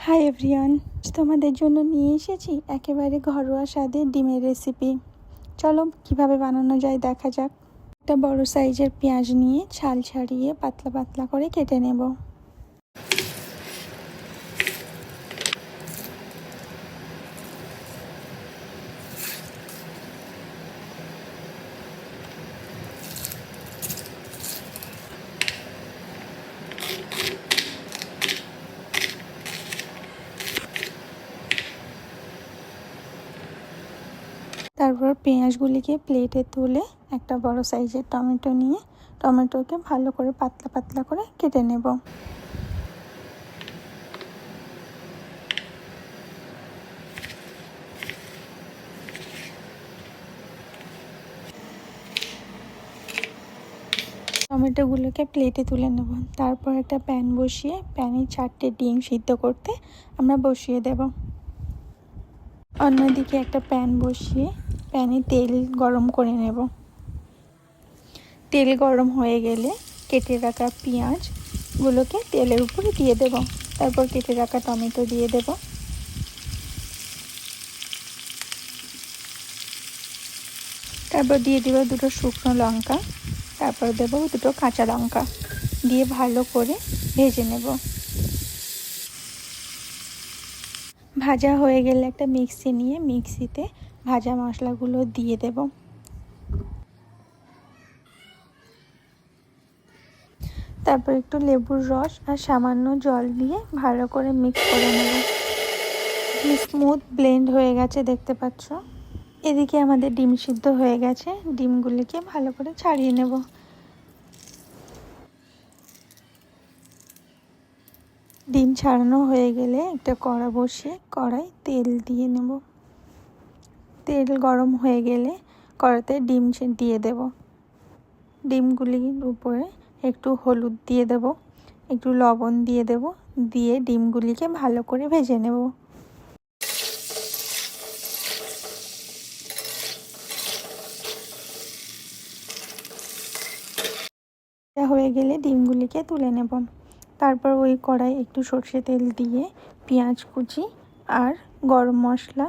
Hi everyone, তোমাদের জন্য নিয়ে এসেছি একেবারে ঘরোয়া স্বাদের ডিমের রেসিপি। চলো কিভাবে বানানো যায় দেখা যাক। একটা বড় সাইজের পেঁয়াজ নিয়ে ছাল ছাড়িয়ে পাতলা পাতলা করে কেটে নেব। তারপর পেঁয়াজগুলিকে প্লেটে তুলে একটা বড় সাইজের টমেটো নিয়ে টমেটোকে ভালো করে পাতলা পাতলা করে কেটে নেব। টমেটোগুলোকে প্লেটে তুলে নেব। তারপর একটা প্যান বসিয়ে প্যানে 4টে ডিম সিদ্ধ করতে আমরা বসিয়ে দেব। অন্যদিকে একটা প্যান বসিয়ে প্যানে তেল গরম করে নেব। তেল গরম হয়ে গেলে কেটে রাখা পেঁয়াজগুলোকে তেলের উপরে দিয়ে দেব। তারপর কেটে রাখা টমেটো দিয়ে দেব। তারপর দিয়ে দেব 2টো শুকনো লঙ্কা। তারপর দেব 2টো কাঁচা লঙ্কা দিয়ে ভালো করে ভেজে নেব। ভাজা হয়ে গেলে একটা মিক্সি নিয়ে মিক্সিতে ভাজা মশলাগুলো দিয়ে দেব। তারপর একটু লেবুর রস আর সামান্য জল দিয়ে ভালো করে মিক্স করে নেব। স্মুথ ব্লেন্ড হয়ে গেছে দেখতে পাচ্ছ। এদিকে আমাদের ডিম সিদ্ধ হয়ে গেছে। ডিমগুলিকে ভালো করে ছাড়িয়ে নেব। ডিম ছাড়ানো হয়ে গেলে একটা কড়া বসিয়ে কড়াই তেল দিয়ে নেব। তেল গরম হয়ে গেলে কড়াতে ডিম দিয়ে দেব। ডিমগুলির উপরে একটু হলুদ দিয়ে দেব, একটু লবণ দিয়ে দেব, দিয়ে ডিমগুলিকে ভালো করে ভেজে নেব। হয়ে গেলে ডিমগুলিকে তুলে নেব। তারপর ওই কড়াই একটু সর্ষে তেল দিয়ে পেঁয়াজ কুচি আর গরম মশলা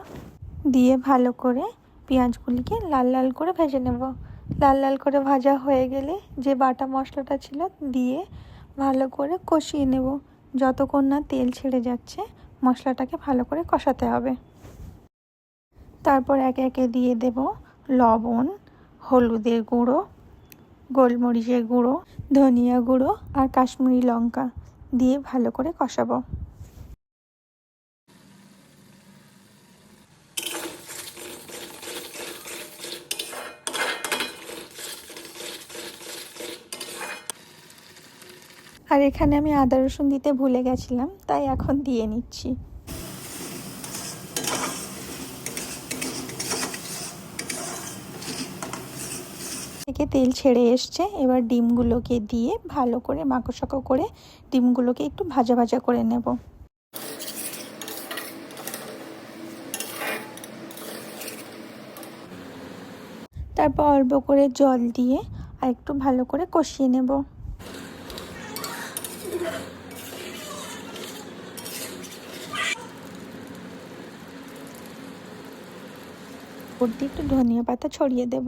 দিয়ে ভালো করে পেঁয়াজগুলিকে লাল লাল করে ভেজে নেব। লাল লাল করে ভাজা হয়ে গেলে যে বাটা মশলাটা ছিল দিয়ে ভালো করে কষিয়ে নেব। যতক্ষণ না তেল ছেড়ে যাচ্ছে মশলাটাকে ভালো করে কষাতে হবে। তারপর একে একে দিয়ে দেব লবণ, হলুদের গুঁড়ো, গোলমরিচের গুঁড়ো, ধনিয়া গুঁড়ো আর কাশ্মীরি লঙ্কা দিয়ে ভালো করে কষাবো। আর এখানে আমি আদা রসুন দিতে ভুলে গেছিলাম, তাই এখন দিয়ে নিচ্ছি। থেকে তেল ছেড়ে এসছে। এবার ডিমগুলোকে দিয়ে ভালো করে মাখো করে ডিমগুলোকে একটু ভাজা ভাজা করে নেব। তারপর অল্প করে জল দিয়ে আর একটু ভালো করে কষিয়ে নেব। উপর দিয়ে একটু ধনিয়া পাতা ছড়িয়ে দেব।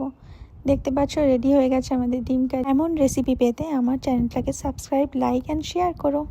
দেখতে পাচ্ছ রেডি হয়ে গেছে আমাদের ডিম কারি। এমন রেসিপি পেতে আমার চ্যানেলটাকে সাবস্ক্রাইব, লাইক অ্যান্ড শেয়ার করো।